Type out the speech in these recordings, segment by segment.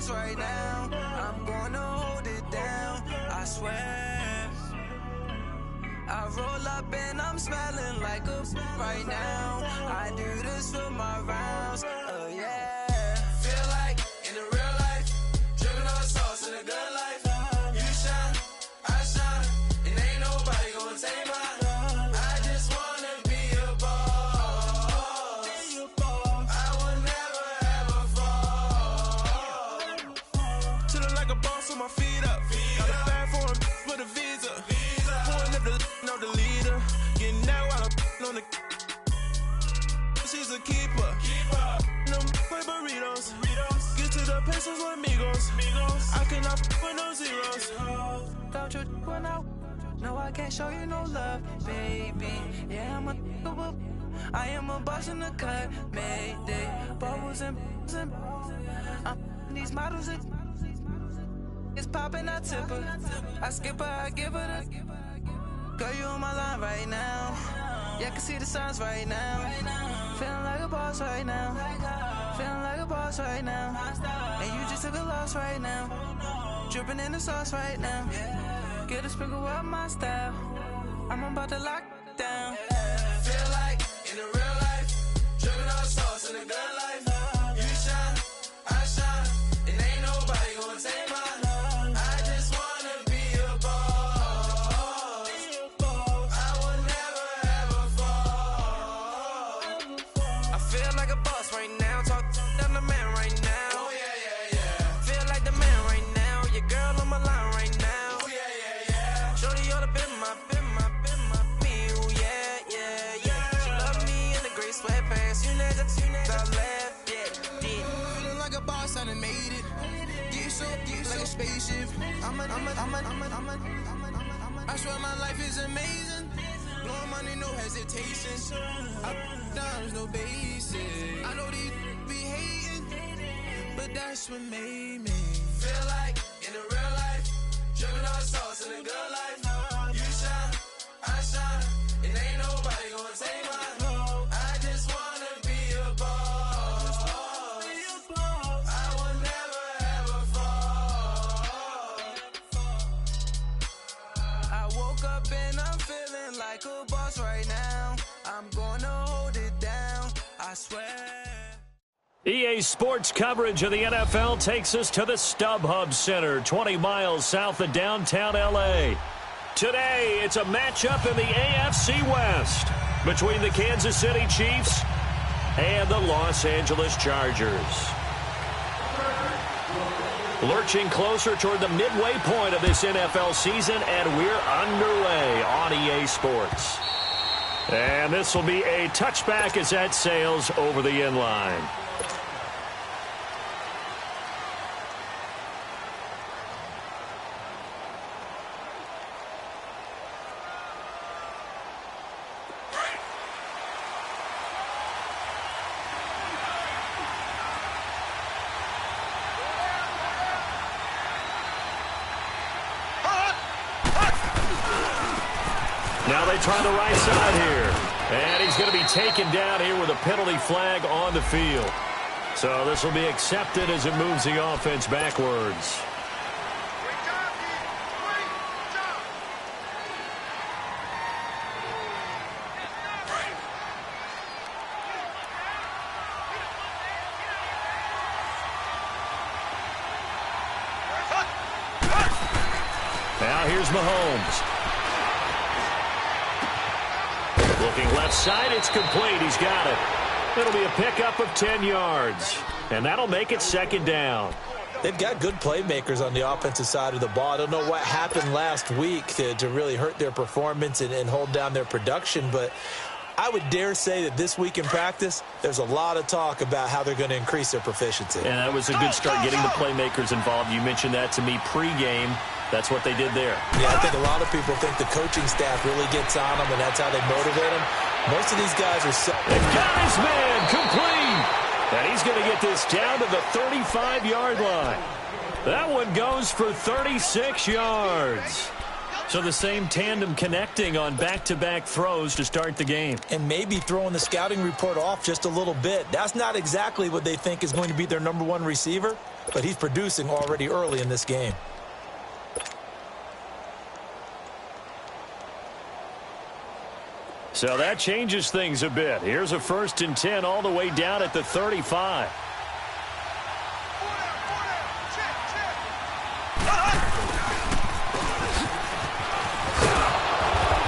boss right now. I'm gonna hold it down, I swear. I roll up and I'm smelling like a right now. I do this for my rounds, yeah. Feel like in the real life, dripping on sauce in a good life. You shine, I shine, and ain't nobody gonna take mine. I just wanna be a boss. I will never ever fall. Chillin' like a boss with my feet up. Got a bag for him with a visa. Pulling up the leader. Getting out while I'm on the. She's a keeper. Them play burritos. Get to the pesos with amigos. I cannot with no zeros. Don't you run out? No, I can't show you no love, baby. Yeah, I am a boss in the cut. Mayday. Bubbles and these models. It's popping, I tip her. I skip her, I give her the. Girl, you on my line right now. Yeah, I can see the signs right now. Feeling like a boss right now. Feeling like a boss right now. And you just took a loss right now. Dripping in the sauce right now. Get a sprinkle up my style. I'm about to lock down. Feel like in the real life, dripping on sauce in a good life. You shine, I shine, and ain't nobody gonna take mine. Spaceship. I swear my life is amazing. Blowing money, no hesitation. Up, downs, no basic. I know these be hating, but that's what made me feel like in the real life, dripping on sauce in a good life. You shine, I shine, and ain't nobody gonna take mine. I just wanna be a boss. I will never ever fall. I woke up and I'm feeling like a boss right now. I'm gonna hold it down, I swear. EA Sports coverage of the NFL takes us to the StubHub Center, 20 miles south of downtown L.A. Today, it's a matchup in the AFC West between the Kansas City Chiefs and the Los Angeles Chargers. Lurching closer toward the midway point of this NFL season, and we're underway on EA Sports. And this will be a touchback as that sails over the end line. Now they try the right side here. And he's going to be taken down here with a penalty flag on the field. So this will be accepted as it moves the offense backwards. Now here's Mahomes. Looking left side, it's complete. He's got it. It'll be a pickup of 10 yards. And that'll make it second down. They've got good playmakers on the offensive side of the ball. I don't know what happened last week to really hurt their performance and hold down their production, but I would dare say that this week in practice, there's a lot of talk about how they're going to increase their proficiency. And that was a good start getting the playmakers involved. You mentioned that to me pregame. That's what they did there. Yeah, I think a lot of people think the coaching staff really gets on them, and that's how they motivate them. Most of these guys are so... They've got his man complete. And he's going to get this down to the 35-yard line. That one goes for 36 yards. So the same tandem connecting on back-to-back throws to start the game. And maybe throwing the scouting report off just a little bit. That's not exactly what they think is going to be their #1 receiver, but he's producing already early in this game. So that changes things a bit. Here's a 1st and 10 all the way down at the 35.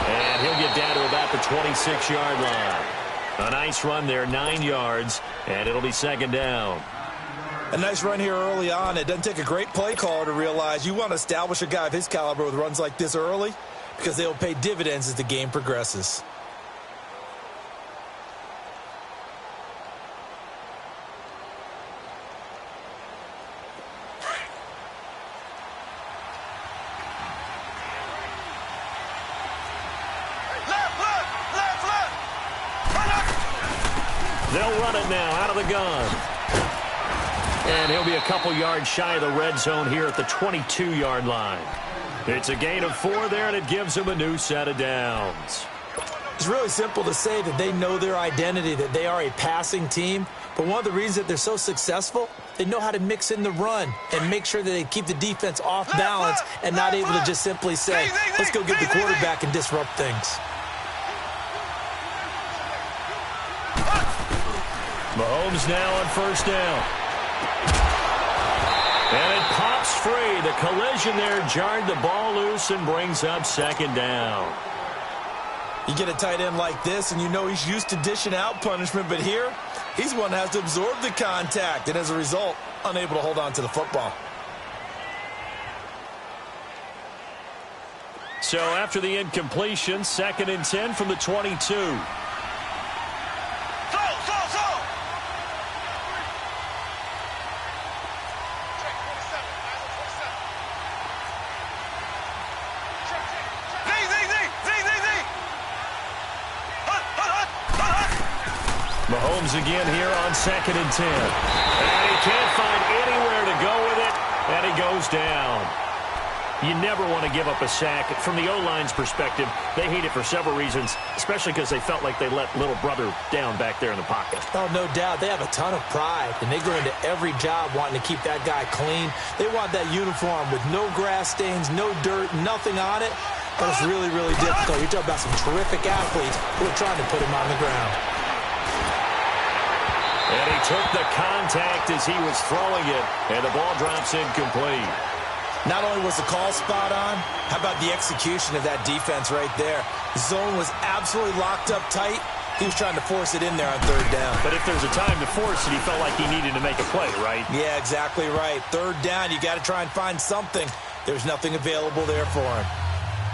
And he'll get down to about the 26-yard line. A nice run there, 9 yards, and it'll be 2nd down. A nice run here early on. It doesn't take a great play caller to realize you want to establish a guy of his caliber with runs like this early because they'll pay dividends as the game progresses. They'll run it now out of the gun. And he'll be a couple yards shy of the red zone here at the 22-yard line. It's a gain of 4 there, and it gives him a new set of downs. It's really simple to say that they know their identity, that they are a passing team. But one of the reasons that they're so successful, they know how to mix in the run and make sure that they keep the defense off balance and not able to just simply say, let's go get the quarterback and disrupt things. Mahomes now on 1st down. And it pops free. The collision there jarred the ball loose and brings up 2nd down. You get a tight end like this, and you know he's used to dishing out punishment, but here, he's one that has to absorb the contact, and as a result, unable to hold on to the football. So after the incompletion, 2nd and 10 from the 22. Mahomes again here on 2nd and 10. And he can't find anywhere to go with it, and he goes down. You never want to give up a sack. From the O-line's perspective, they hate it for several reasons, especially because they felt like they let little brother down back there in the pocket. Oh, no doubt. They have a ton of pride, and they go into every job wanting to keep that guy clean. They want that uniform with no grass stains, no dirt, nothing on it. But it's really, really difficult. You're talking about some terrific athletes who are trying to put him on the ground. And he took the contact as he was throwing it, and the ball drops incomplete. Not only was the call spot on, how about the execution of that defense right there? The zone was absolutely locked up tight. He was trying to force it in there on 3rd down. But if there's a time to force it, he felt like he needed to make a play, right? Yeah, exactly right. 3rd down, you got to try and find something. There's nothing available there for him.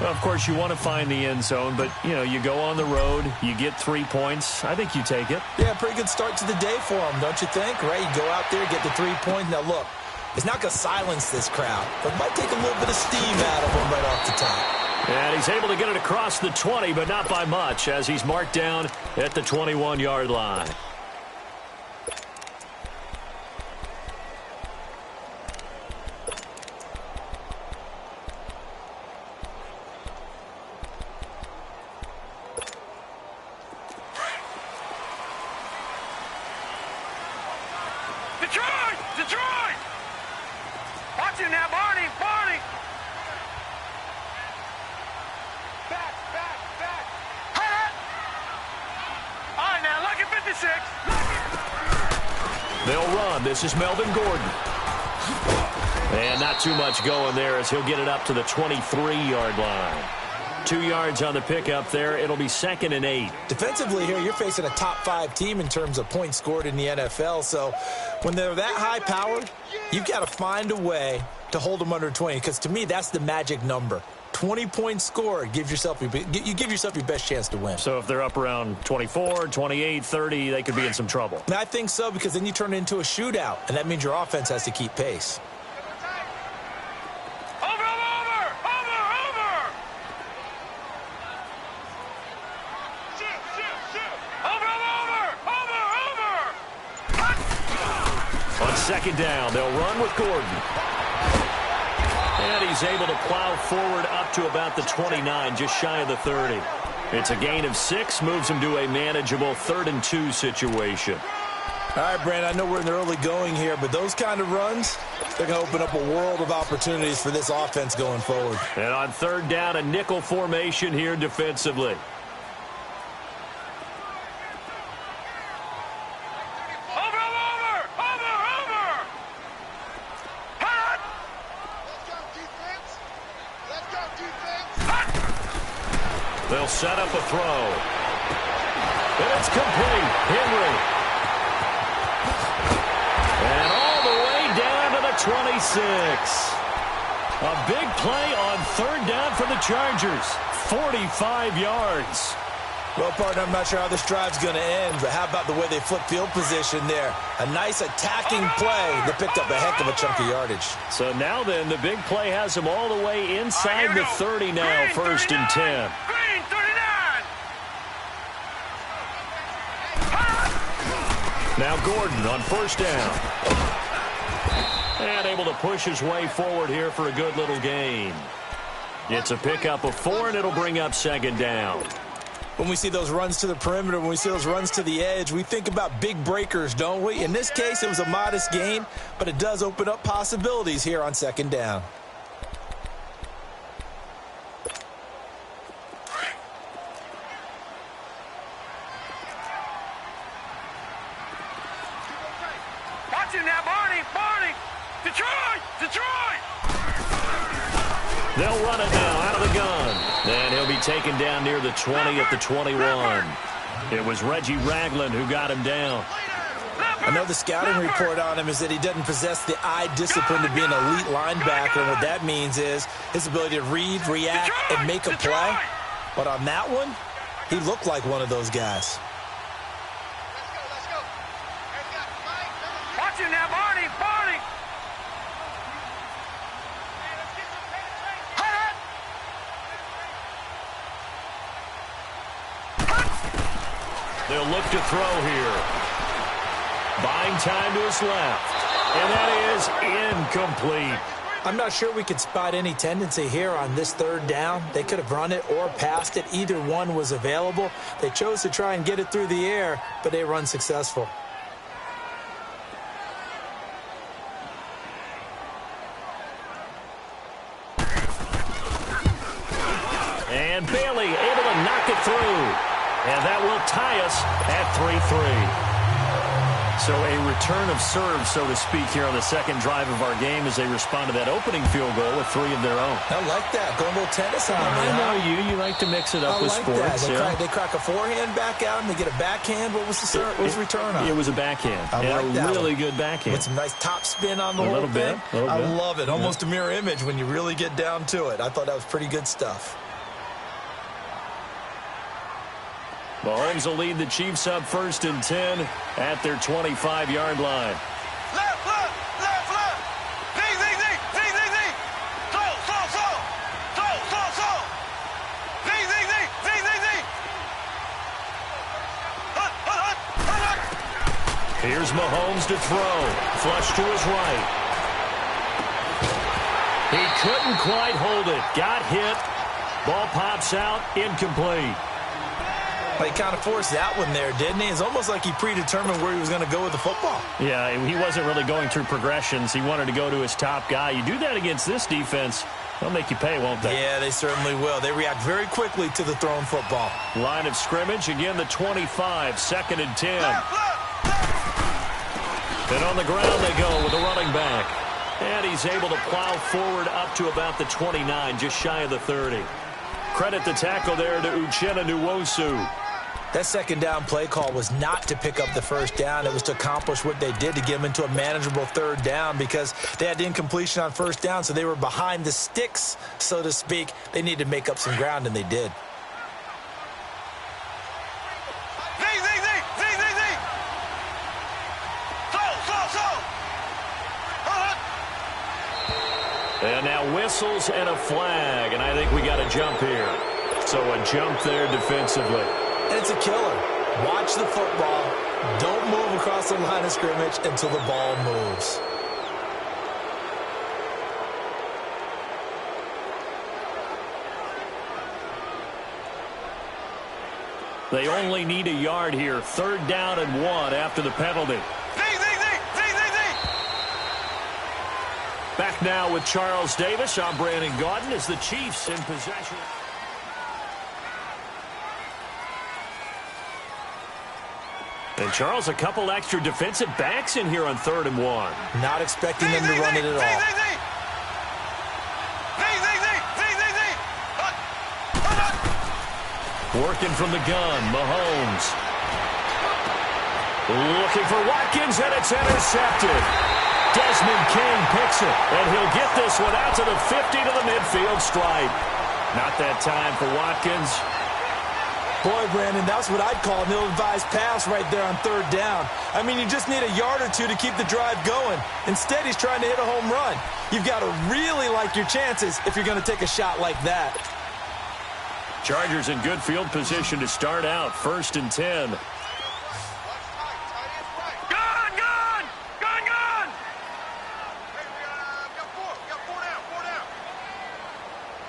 Well, of course, you want to find the end zone, but, you know, you go on the road, you get 3 points. I think you take it. Yeah, pretty good start to the day for him, don't you think? Right, you go out there, get the 3 points. Now, look, it's not going to silence this crowd, but it might take a little bit of steam out of him right off the top. And he's able to get it across the 20, but not by much, as he's marked down at the 21-yard line. Detroit! Watch him now, Barney! Back! Hut! All right, now, look at 56. They'll run. This is Melvin Gordon. And not too much going there as he'll get it up to the 23-yard line. 2 yards on the pickup there. It'll be 2nd and 8. Defensively here, you're facing a top 5 team in terms of points scored in the NFL. So when they're that high-powered, you've got to find a way to hold them under 20. Because to me, that's the magic number. 20 points scored. You give yourself your best chance to win. So if they're up around 24, 28, 30, they could be in some trouble. And I think so, because then you turn it into a shootout. And that means your offense has to keep pace. On 2nd down, they'll run with Gordon. And he's able to plow forward up up to about the 29, just shy of the 30. It's a gain of 6, moves them to a manageable 3rd and 2 situation. All right, Brandon, I know we're in the early going here, but those kind of runs, they're going to open up a world of opportunities for this offense going forward. And on 3rd down, a nickel formation here defensively. They'll set up a throw. And it's complete. Henry. And all the way down to the 26. A big play on 3rd down for the Chargers. 45 yards. Well, partner, I'm not sure how this drive's going to end, but how about the way they flip field position there? A nice attacking play that picked up a heck of a chunk of yardage. So now then, the big play has them all the way inside the 30 now, 1st and 10. Now Gordon on 1st down. And able to push his way forward here for a good little gain. It's a pickup of 4, and it'll bring up 2nd down. When we see those runs to the perimeter, when we see those runs to the edge, we think about big breakers, don't we? In this case, it was a modest gain, but it does open up possibilities here on 2nd down. They'll run it now out of the gun. And he'll be taken down near the 20 at the 21. It was Reggie Ragland who got him down. I know the scouting report on him is that he doesn't possess the eye discipline to be an elite linebacker. And what that means is his ability to read, react, and make a play. But on that one, he looked like one of those guys. Watch him now, Barney. They'll look to throw here. Buying time to his left. And that is incomplete. I'm not sure we could spot any tendency here on this 3rd down. They could have run it or passed it. Either one was available. They chose to try and get it through the air, but they were unsuccessful. And Bailey able to knock it through. And that will tie us at 3-3. So a return of serve, so to speak, here on the 2nd drive of our game as they respond to that opening field goal with 3 of their own. I like that. Going a little tennis on me. I know you like to mix it up with sports. They crack a forehand back out and they get a backhand. What was the return on? It was a backhand. I like that. Really good backhand. With some nice top spin on the whole thing. I love it. Almost a mirror image when you really get down to it. I thought that was pretty good stuff. Mahomes will lead the Chiefs up 1st and 10 at their 25-yard line. Left. Zing. Zing. Here's Mahomes to throw. Flush to his right. He couldn't quite hold it. Got hit. Ball pops out. Incomplete. He kind of forced that one there, didn't he? It's almost like he predetermined where he was going to go with the football. Yeah, he wasn't really going through progressions. He wanted to go to his top guy. You do that against this defense, they'll make you pay, won't they? Yeah, they certainly will. They react very quickly to the thrown football. Line of scrimmage, again the 25, 2nd and 10. And on the ground they go with the running back. And he's able to plow forward up to about the 29, just shy of the 30. Credit the tackle there to Uchenna Nwosu. That 2nd down play call was not to pick up the 1st down. It was to accomplish what they did to get them into a manageable 3rd down because they had the incompletion on 1st down, so they were behind the sticks, so to speak. They needed to make up some ground, and they did. And now whistles and a flag, and I think we got a jump here. So a jump there defensively. And it's a killer. Watch the football. Don't move across the line of scrimmage until the ball moves. They only need a yard here. 3rd down and 1 after the penalty. Back now with Charles Davis. I'm Brandon Gaudin as the Chiefs in possession. And Charles, a couple extra defensive backs in here on 3rd and 1. Not expecting them to run it at all. Working from the gun, Mahomes. Looking for Watkins, and it's intercepted. Desmond King picks it, and he'll get this one out to the 50 to the midfield stripe. Not that time for Watkins. Boy, Brandon, that's what I'd call an ill-advised pass right there on 3rd down. I mean, you just need a yard or 2 to keep the drive going. Instead, he's trying to hit a home run. You've got to really like your chances if you're going to take a shot like that. Chargers in good field position to start out. 1st and 10.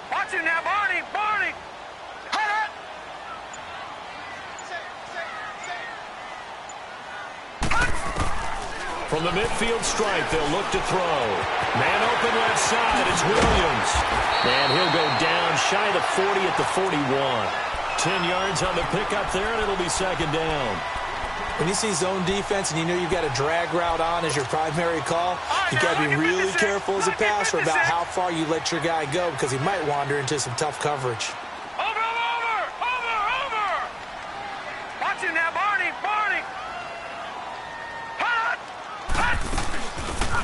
Watch him now, Barney. From the midfield stripe, they'll look to throw. Man open left side, it's Williams. And he'll go down shy of the 40 at the 41. 10 yards on the pickup there, and it'll be 2nd down. When you see zone defense and you know you've got a drag route on as your primary call, you've got to be really careful as a passer about how far you let your guy go because he might wander into some tough coverage. Over! Watch him now, Barney.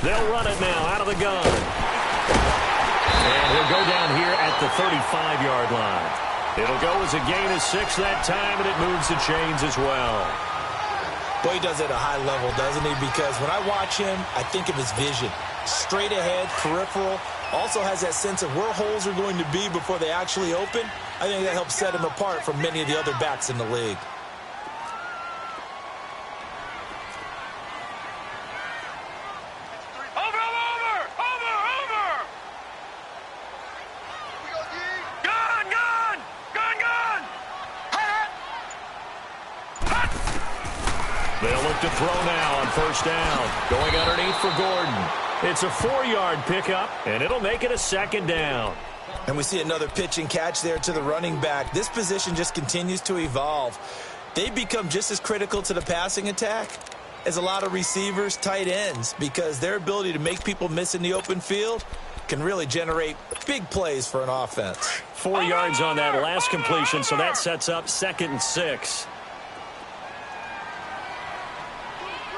They'll run it now out of the gun. And he'll go down here at the 35-yard line. It'll go as a gain of 6 that time, and it moves the chains as well. Boy, he does it at a high level, doesn't he? Because when I watch him, I think of his vision. Straight ahead, peripheral. Also has that sense of where holes are going to be before they actually open. I think that helps set him apart from many of the other backs in the league. They'll look to throw now on 1st down. Going underneath for Gordon. It's a 4-yard pickup, and it'll make it a 2nd down. And we see another pitch and catch there to the running back. This position just continues to evolve. They've become just as critical to the passing attack as a lot of receivers, tight ends, because their ability to make people miss in the open field can really generate big plays for an offense. 4 yards on that last completion, so that sets up 2nd and 6.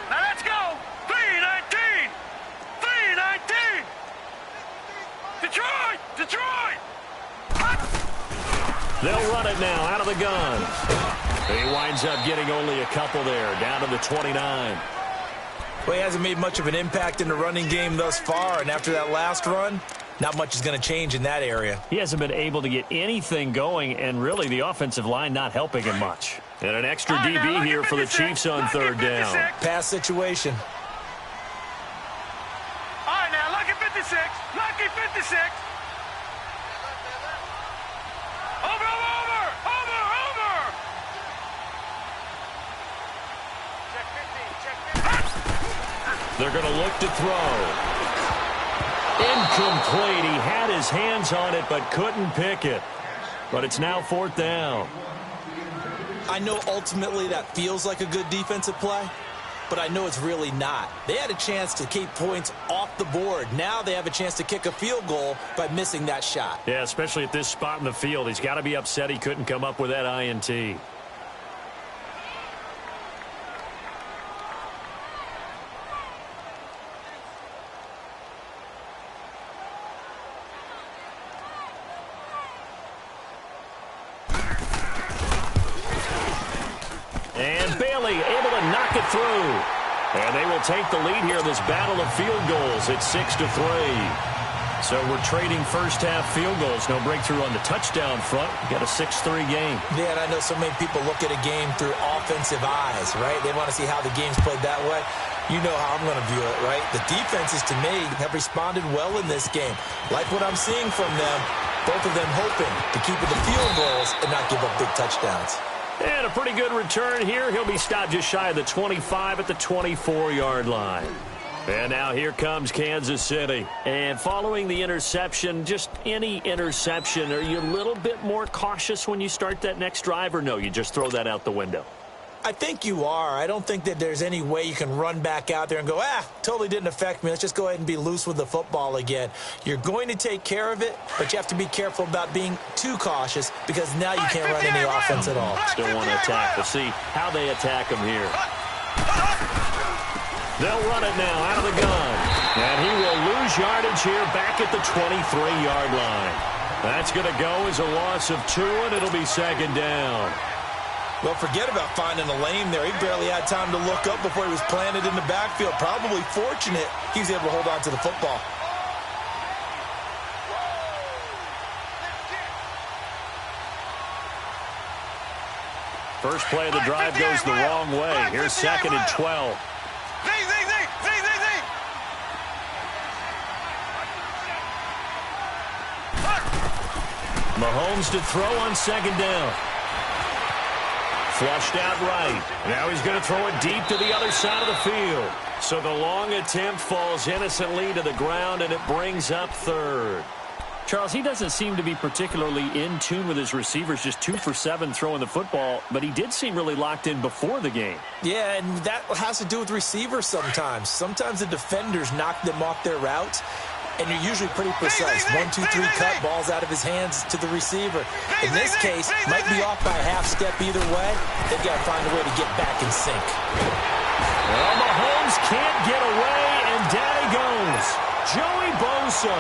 Now let's go. 3-19. Detroit. They'll run it now out of the gun. He winds up getting only a couple there, down to the 29. Well, he hasn't made much of an impact in the running game thus far, and after that last run, not much is going to change in that area. He hasn't been able to get anything going, and really the offensive line not helping him much. And an extra DB here for the Chiefs on 3rd down. Pass situation. All right, now, lucky 56. Lucky 56. Over. They're going to look to throw. Incomplete. He had his hands on it but couldn't pick it. But it's now 4th down. I know ultimately that feels like a good defensive play, but I know it's really not. They had a chance to keep points off the board. Now they have a chance to kick a field goal by missing that shot. Yeah, especially at this spot in the field. He's got to be upset he couldn't come up with that INT. And Bailey able to knock it through. And they will take the lead here in this battle of field goals. It's 6-3. So we're trading first-half field goals. No breakthrough on the touchdown front. We got a 6-3 game. Yeah, and I know so many people look at a game through offensive eyes, right? They want to see how the game's played that way. You know how I'm going to view it, right? The defenses, to me, have responded well in this game. Like what I'm seeing from them, both of them hoping to keep it the field goals and not give up big touchdowns. And a pretty good return here. He'll be stopped just shy of the 25 at the 24-yard line. And now here comes Kansas City. And following the interception, just any interception, are you a little bit more cautious when you start that next drive, or no, you just throw that out the window? I think you are. I don't think that there's any way you can run back out there and go, totally didn't affect me. Let's just go ahead and be loose with the football again. You're going to take care of it, but you have to be careful about being too cautious because now you can't run any offense at all. Still want to attack. We'll see how they attack him here. They'll run it now out of the gun. And he will lose yardage here back at the 23-yard line. That's going to go as a loss of 2, and it'll be second down. Well, forget about finding a lane there. He barely had time to look up before he was planted in the backfield. Probably fortunate he was able to hold on to the football. First play of the drive goes the wrong way. Here's second and 12. Mahomes to throw on second down. Flushed out right. Now he's going to throw it deep to the other side of the field. So the long attempt falls innocently to the ground, and it brings up third. Charles, he doesn't seem to be particularly in tune with his receivers, just 2 for 7 throwing the football, but he did seem really locked in before the game. Yeah, and that has to do with receivers sometimes. Sometimes the defenders knock them off their routes, and you're usually pretty precise. 1, 2, 3 cut, balls out of his hands to the receiver. In this case, might be off by a half step either way. They've got to find a way to get back in sync. Well, Mahomes can't get away, and down he goes. Joey Bosa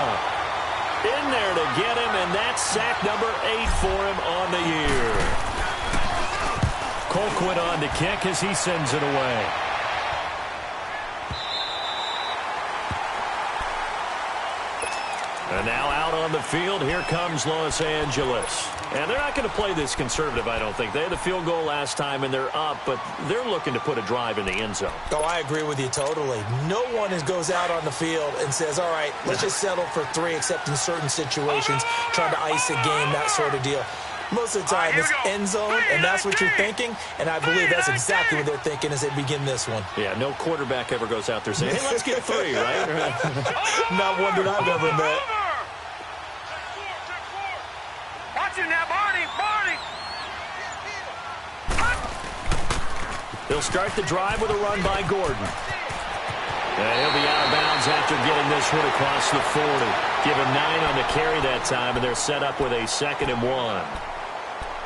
in there to get him, and that's sack number 8 for him on the year. Colquitt on to kick as he sends it away. And now out on the field, here comes Los Angeles. And they're not going to play this conservative, I don't think. They had the field goal last time, and they're up, but they're looking to put a drive in the end zone. Oh, I agree with you totally. No one goes out on the field and says, all right, let's just settle for 3, except in certain situations, trying to ice a game, that sort of deal. Most of the time, it's end zone, and that's what you're thinking, and I believe that's exactly what they're thinking as they begin this one. Yeah, no quarterback ever goes out there saying, hey, let's get 3, right? Not one that I've ever met. Watch it now, Barney! They'll start the drive with a run by Gordon. And he'll be out of bounds after getting this one across the 40. Give him 9 on the carry that time, and they're set up with a 2nd and 1.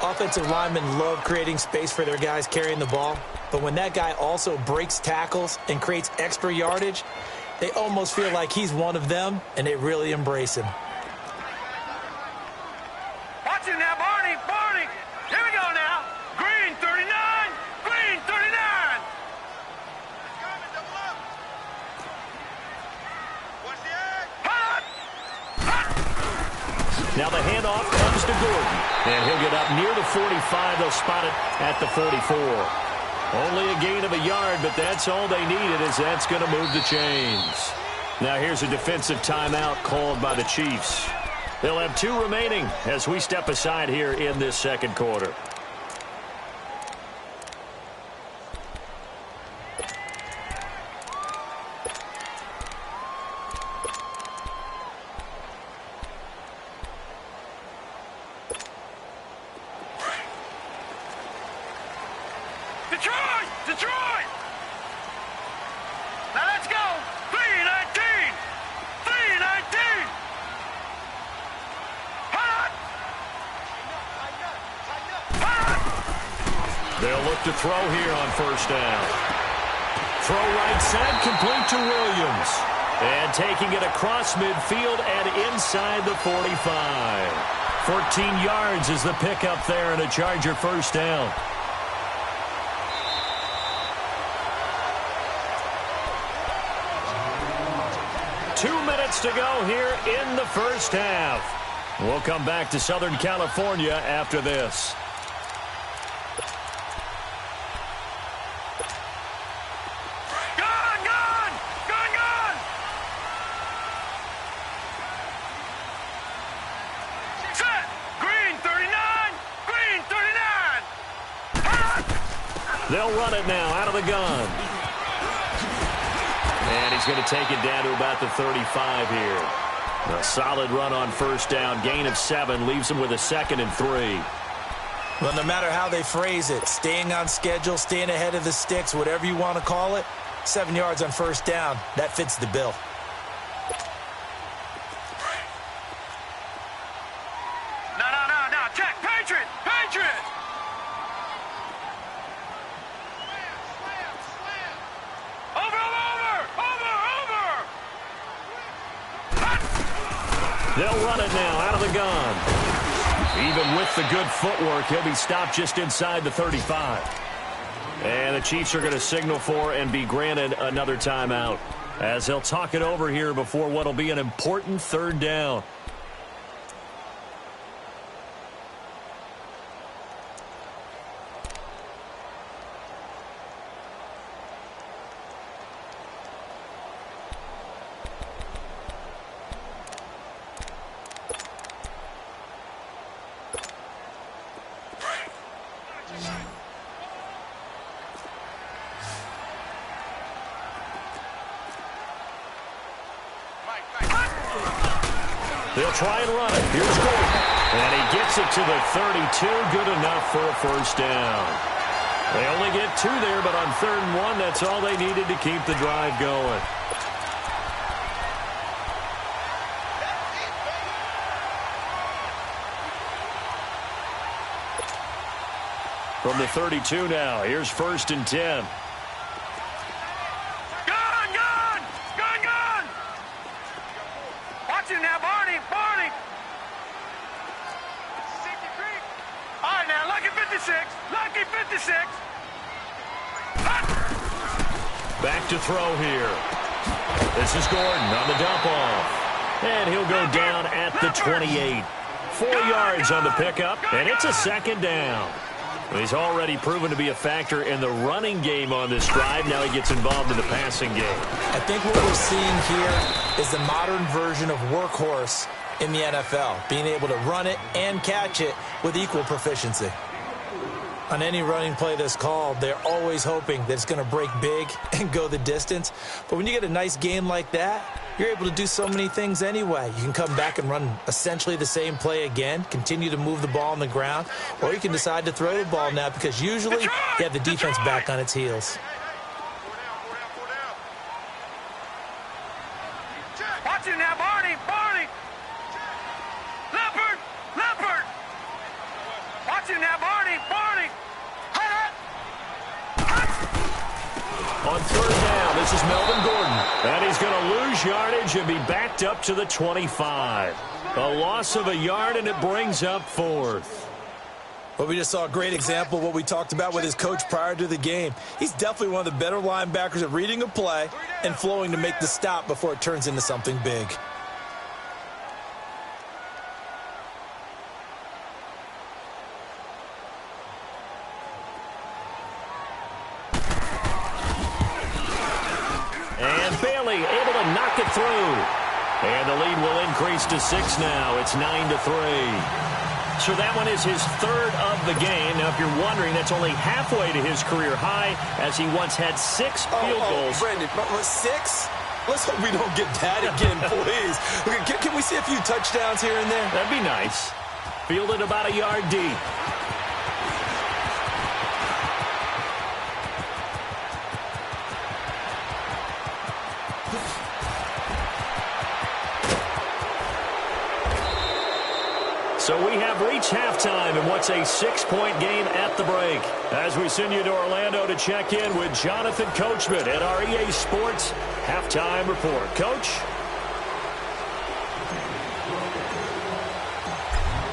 Offensive linemen love creating space for their guys carrying the ball, but when that guy also breaks tackles and creates extra yardage, they almost feel like he's one of them, and they really embrace him. Watch it now, Barney! Here we go now! Green 39! Green 39! Now the handoff comes to Gordon, and he'll get up near the 45. They'll spot it at the 44. Only a gain of a yard, but that's all they needed, as that's going to move the chains. Now here's a defensive timeout called by the Chiefs. They'll have 2 remaining as we step aside here in this second quarter. Detroit! Now let's go! 3-19! 3-19! They'll look to throw here on first down. Throw right side, complete to Williams. And taking it across midfield and inside the 45. 14 yards is the pickup there, and a Charger first down. To go here in the first half. We'll come back to Southern California after this. Gone! Set! Green 39! Green 39! They'll run it now out of the gun. And he's going to take it down to about the 35 here. A solid run on first down. Gain of 7 leaves him with a 2nd and 3. Well, no matter how they phrase it, staying on schedule, staying ahead of the sticks, whatever you want to call it, 7 yards on first down, that fits the bill. No, check, Patriot! Over! They'll run it now out of the gun. Even with the good footwork, he'll be stopped just inside the 35. And the Chiefs are going to signal for and be granted another timeout, as they'll talk it over here before what will be an important 3rd down. They'll try and run it. Here's Gordon. And he gets it to the 32. Good enough for a first down. They only get 2 there, but on 3rd and 1, that's all they needed to keep the drive going. From the 32 now, here's 1st and 10. Watch it now, Barney! All right, now, lucky 56! Back to throw here. This is Gordon on the dump off. And he'll go down at the 28. 4 yards on the pickup, and it's a 2nd down. He's already proven to be a factor in the running game on this drive. Now he gets involved in the passing game. I think what we're seeing here is the modern version of workhorse in the NFL, being able to run it and catch it with equal proficiency. On any running play that's called, they're always hoping that it's going to break big and go the distance. But when you get a nice game like that, you're able to do so many things anyway. You can come back and run essentially the same play again, continue to move the ball on the ground, or you can decide to throw the ball now because usually you have the defense back on its heels. Watch it now, Barney! Leopard! Watch it now, Barney! On 3rd down, this is Melvin Gordon. And he's going to lose yardage and be backed up to the 25. A loss of a yard, and it brings up 4th. Well, we just saw a great example of what we talked about with his coach prior to the game. He's definitely one of the better linebackers at reading a play and flowing to make the stop before it turns into something big. Bailey able to knock it through. And the lead will increase to 6 now. It's 9-3. So that one is his 3rd of the game. Now, if you're wondering, that's only halfway to his career high, as he once had 6 field goals. Brandon, 6? Let's hope we don't get that again, please. Can we see a few touchdowns here and there? That'd be nice. Fielded about a yard deep. So we have reached halftime in what's a 6-point game at the break. As we send you to Orlando to check in with Jonathan Coachman at our EA Sports Halftime Report. Coach?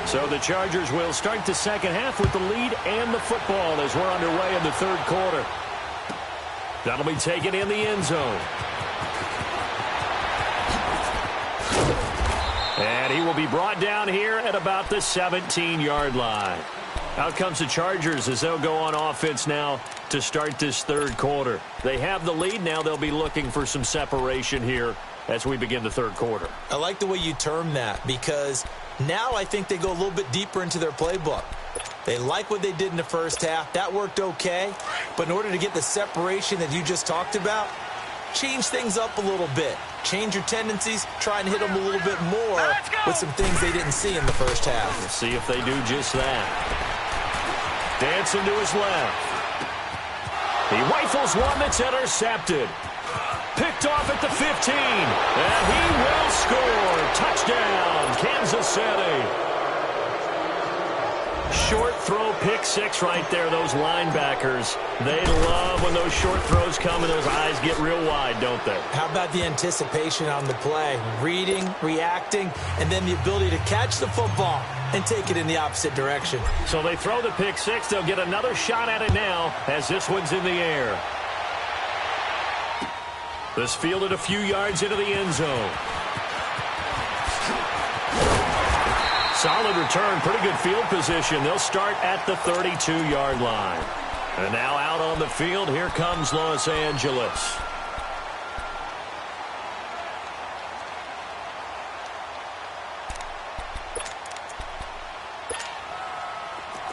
So the Chargers will start the second half with the lead and the football as we're underway in the 3rd quarter. That'll be taken in the end zone. And he will be brought down here at about the 17-yard line. Out comes the Chargers as they'll go on offense now to start this 3rd quarter. They have the lead. Now they'll be looking for some separation here as we begin the 3rd quarter. I like the way you term that because now I think they go a little bit deeper into their playbook. They like what they did in the first half. That worked okay. But in order to get the separation that you just talked about, change things up a little bit. Change your tendencies. Try and hit them a little bit more with some things they didn't see in the first half. We'll see if they do just that. Dancing to his left. He rifles one that's intercepted. Picked off at the 15. And he will score. Touchdown, Kansas City. Short throw, pick six right there. Those linebackers, they love when those short throws come and those eyes get real wide, don't they? How about the anticipation on the play? Reading, reacting, and then the ability to catch the football and take it in the opposite direction. So they throw the pick six. They'll get another shot at it now as this one's in the air. This fielded a few yards into the end zone. Solid return, pretty good field position. They'll start at the 32-yard line. And now out on the field, here comes Los Angeles.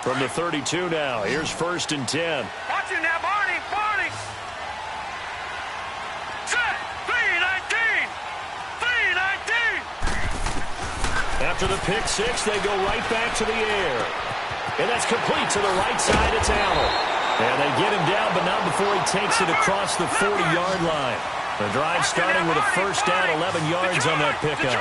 From the 32 now, here's 1st and 10. Watch it now, Barney, Barney. Set, 3-19, 3-19. After the pick six, they go right back to the air. And that's complete to the right side. It's Allen. And they get him down, but not before he takes it across the 40-yard line. The drive starting with a first down, 11 yards on that pickup.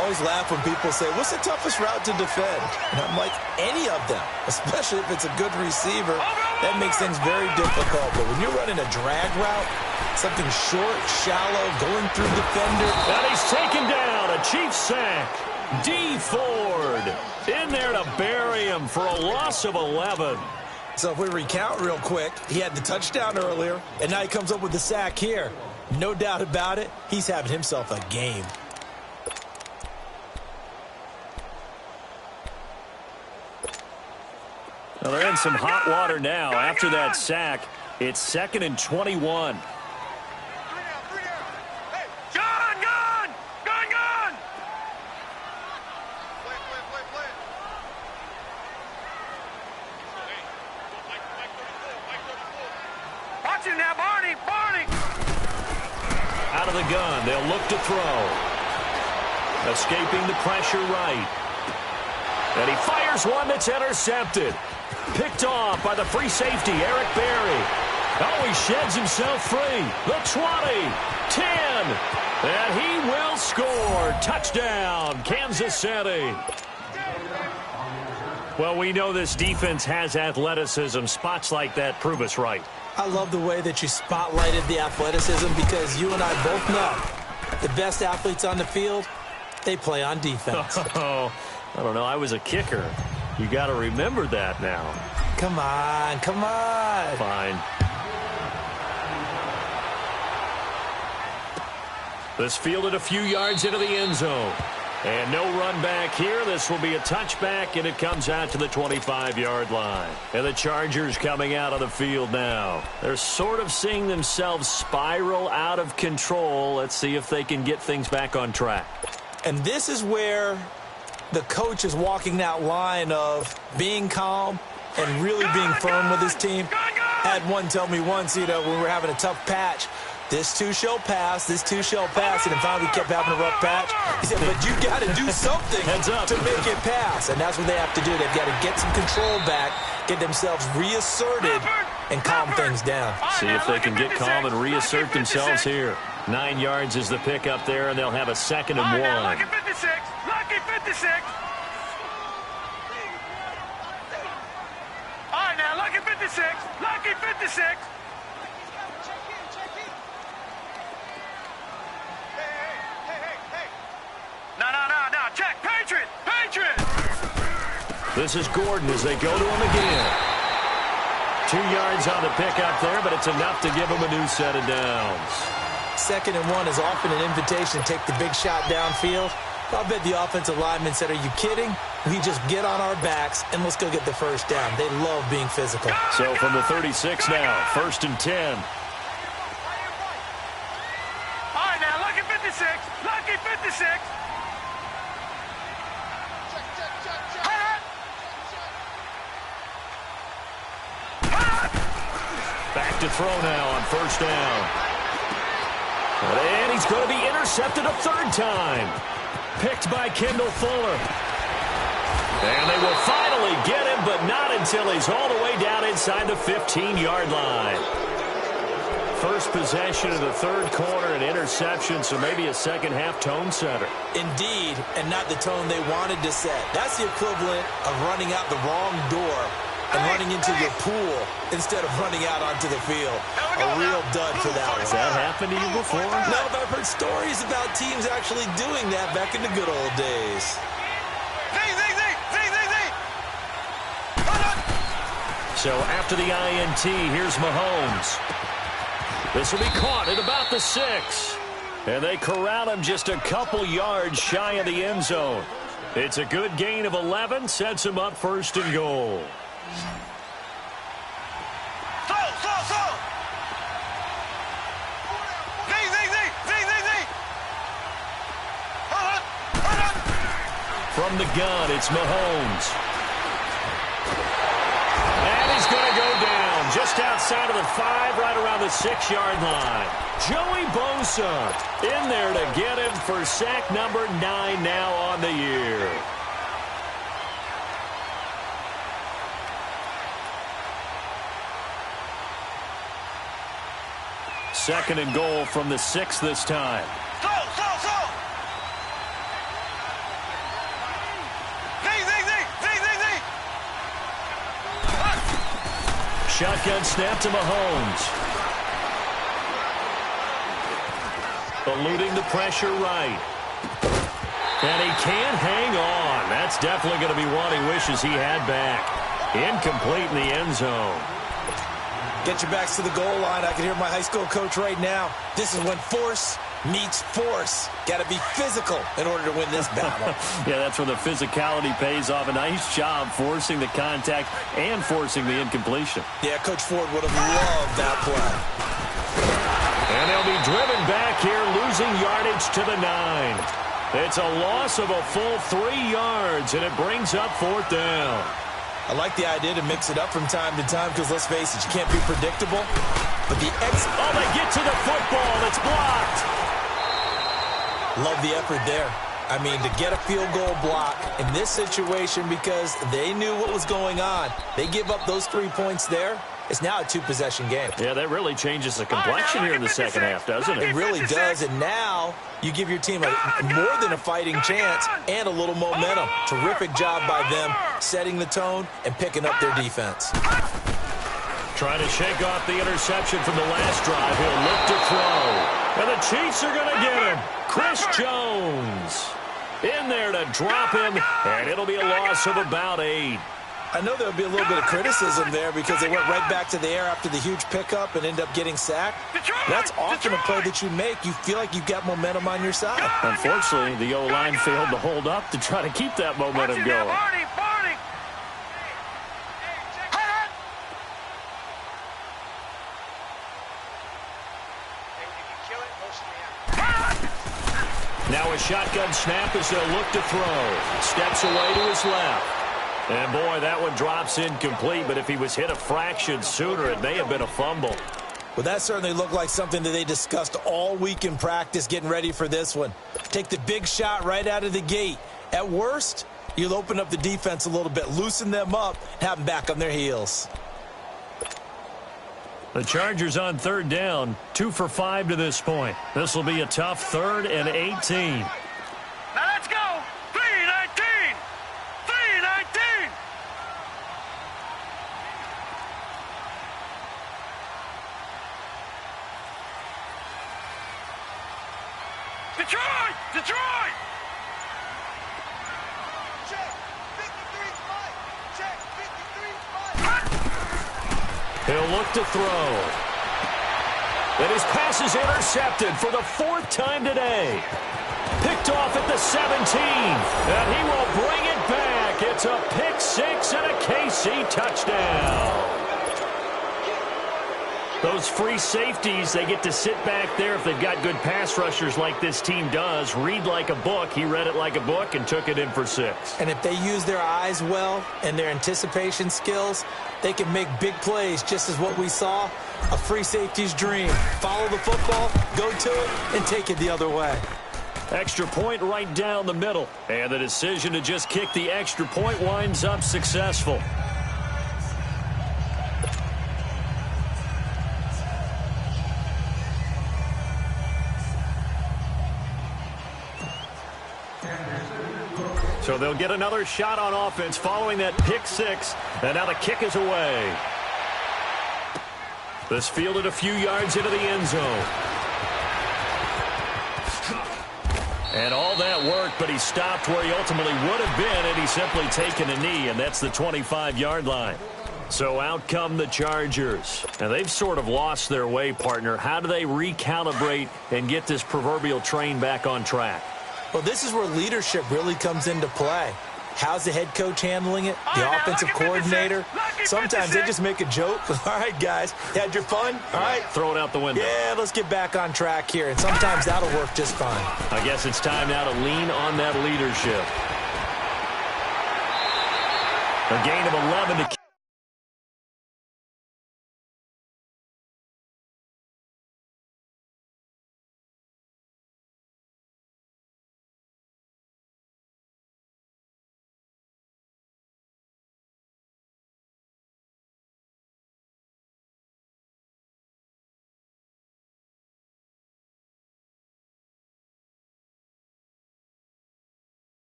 Always laugh when people say, what's the toughest route to defend? And I'm like, any of them, especially if it's a good receiver. That makes things very difficult. But when you're running a drag route, something short, shallow, going through defender. And he's taken down, a Chiefs sack. D. Ford in there to bury him for a loss of 11. So if we recount real quick, he had the touchdown earlier, and now he comes up with the sack here. No doubt about it, he's having himself a game. Well, they're in some hot water now. After that sack, it's 2nd and 21. Now, Barney, Barney. Out of the gun, they'll look to throw. Escaping the pressure right. And he fires one that's intercepted. Picked off by the free safety, Eric Berry. Oh, he sheds himself free. The 20, 10, and he will score. Touchdown, Kansas City. Well, we know this defense has athleticism. Spots like that prove us right. I love the way that you spotlighted the athleticism because you and I both know the best athletes on the field, they play on defense. Oh, I don't know. I was a kicker. You got to remember that now. Come on, come on. Fine. This fielded a few yards into the end zone. And no run back here. This will be a touchback, and it comes out to the 25-yard line. And the Chargers coming out on the field now. They're sort of seeing themselves spiral out of control. Let's see if they can get things back on track. And this is where the coach is walking that line of being calm and really being firm with his team. Had one tell me once, when we were having a tough patch, this too shall pass, this too shall pass, and then finally we kept having a rough patch. He said, but you got to do something to make it pass, and that's what they have to do. They've got to get some control back, get themselves reasserted, and calm things down. See if they can get calm and reassert themselves here. 9 yards is the pick up there, and they'll have a 2nd and 1. Lucky 56, lucky 56. All right, now, lucky 56, lucky 56. No, check, Patriot, Patriot. This is Gordon as they go to him again. 2 yards on the pick up there, but it's enough to give him a new set of downs. 2nd and 1 is often an invitation to take the big shot downfield. I'll bet the offensive lineman said, are you kidding? We just get on our backs and let's go get the first down. They love being physical. So from the 36 now, 1st and 10. All right, now, lucky 56, lucky 56. Back to throw now on first down. And he's going to be intercepted a third time. Picked by Kendall Fuller. And they will finally get him, but not until he's all the way down inside the 15-yard line. First possession of the third quarter, an interception, so maybe a second-half tone setter. Indeed, and not the tone they wanted to set. That's the equivalent of running out the wrong door and running into your pool instead of running out onto the field. A real dud for that one. Has that happened to you before? No, but I've heard stories about teams actually doing that back in the good old days. So after the INT, here's Mahomes. This will be caught at about the 6. And they corral him just a couple yards shy of the end zone. It's a good gain of 11, sets him up first and goal. From the gun, it's Mahomes. And he's going to go down just outside of the 5, right around the 6-yard line. Joey Bosa in there to get him for sack number 9 now on the year. Second and goal from the 6 this time. Shotgun snap to Mahomes. Eluding the pressure right. And he can't hang on. That's definitely going to be one he wishes he had back. Incomplete in the end zone. Get your backs to the goal line. I can hear my high school coach right now. This is when force meets force. Got to be physical in order to win this battle. Yeah, that's where the physicality pays off. A nice job forcing the contact and forcing the incompletion. Yeah, Coach Ford would have loved that play. And they'll be driven back here, losing yardage to the 9. It's a loss of a full 3 yards, and it brings up fourth down. I like the idea to mix it up from time to time because, let's face it, you can't be predictable. But the Oh, they get to the football. It's blocked. Love the effort there. I mean, to get a field goal block in this situation because they knew what was going on. They give up those 3 points there. It's now a 2-possession game. Yeah, that really changes the complexion here in the second half, doesn't it? It really does, and now you give your team more than a fighting chance and a little momentum. Terrific job by them setting the tone and picking up their defense. Trying to shake off the interception from the last drive. He'll look to throw. And the Chiefs are going to get him. Chris Jones in there to drop him, and it'll be a loss of about 8. I know there'll be a little bit of criticism there because they went right back to the air after the huge pickup and end up getting sacked. That's often a play that you make. You feel like you've got momentum on your side. Unfortunately, the O-line failed to hold up to try to keep that momentum going. Now a shotgun snap as they'll look to throw. Steps away to his left. And, boy, that one drops incomplete, but if he was hit a fraction sooner, it may have been a fumble. Well, that certainly looked like something that they discussed all week in practice getting ready for this one. Take the big shot right out of the gate. At worst, you'll open up the defense a little bit, loosen them up, have them back on their heels. The Chargers on third down, 2 for 5 to this point. This will be a tough 3rd and 18. Now let's go. 3-19. 3-19. Detroit! Detroit! Check. 53 spot. Check. 53 spot. He'll look to throw. And his pass is intercepted for the 4th time today. Picked off at the 17. And he will bring it back. It's a pick 6 and a KC touchdown. Those free safeties, they get to sit back there if they've got good pass rushers like this team does. Read like a book. He read it like a book and took it in for 6. And if they use their eyes well and their anticipation skills, they can make big plays, just as what we saw, a free safety's dream. Follow the football, go to it, and take it the other way. Extra point right down the middle. And the decision to just kick the extra point winds up successful. So they'll get another shot on offense following that pick 6. And now the kick is away. This fielded a few yards into the end zone. And all that work, but he stopped where he ultimately would have been had he simply taken a knee, and that's the 25-yard line. So out come the Chargers. And they've sort of lost their way, partner. How do they recalibrate and get this proverbial train back on track? Well, this is where leadership really comes into play. How's the head coach handling it? The offensive coordinator? Sometimes they just make a joke. All right, guys, you had your fun? All right. Throw it out the window. Yeah, let's get back on track here. And sometimes that'll work just fine. I guess it's time now to lean on that leadership. A gain of 11 to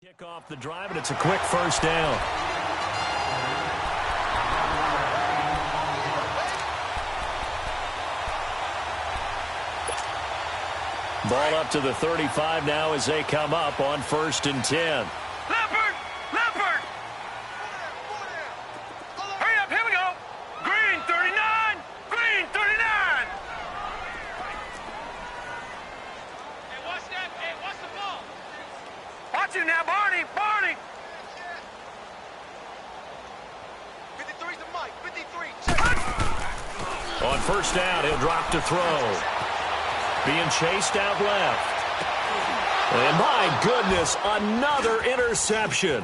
kick off the drive, and it's a quick first down. Ball up to the 35 now as they come up on 1st and 10. Leopard! Leopard! Hurry up, here we go! Green 39! Green 39! Hey, watch that. Hey, watch the ball. Watch it now, Barney! Barney! 53's the mic. 53. Check. On 1st down, he'll drop to throw. Being chased out left. And my goodness, another interception.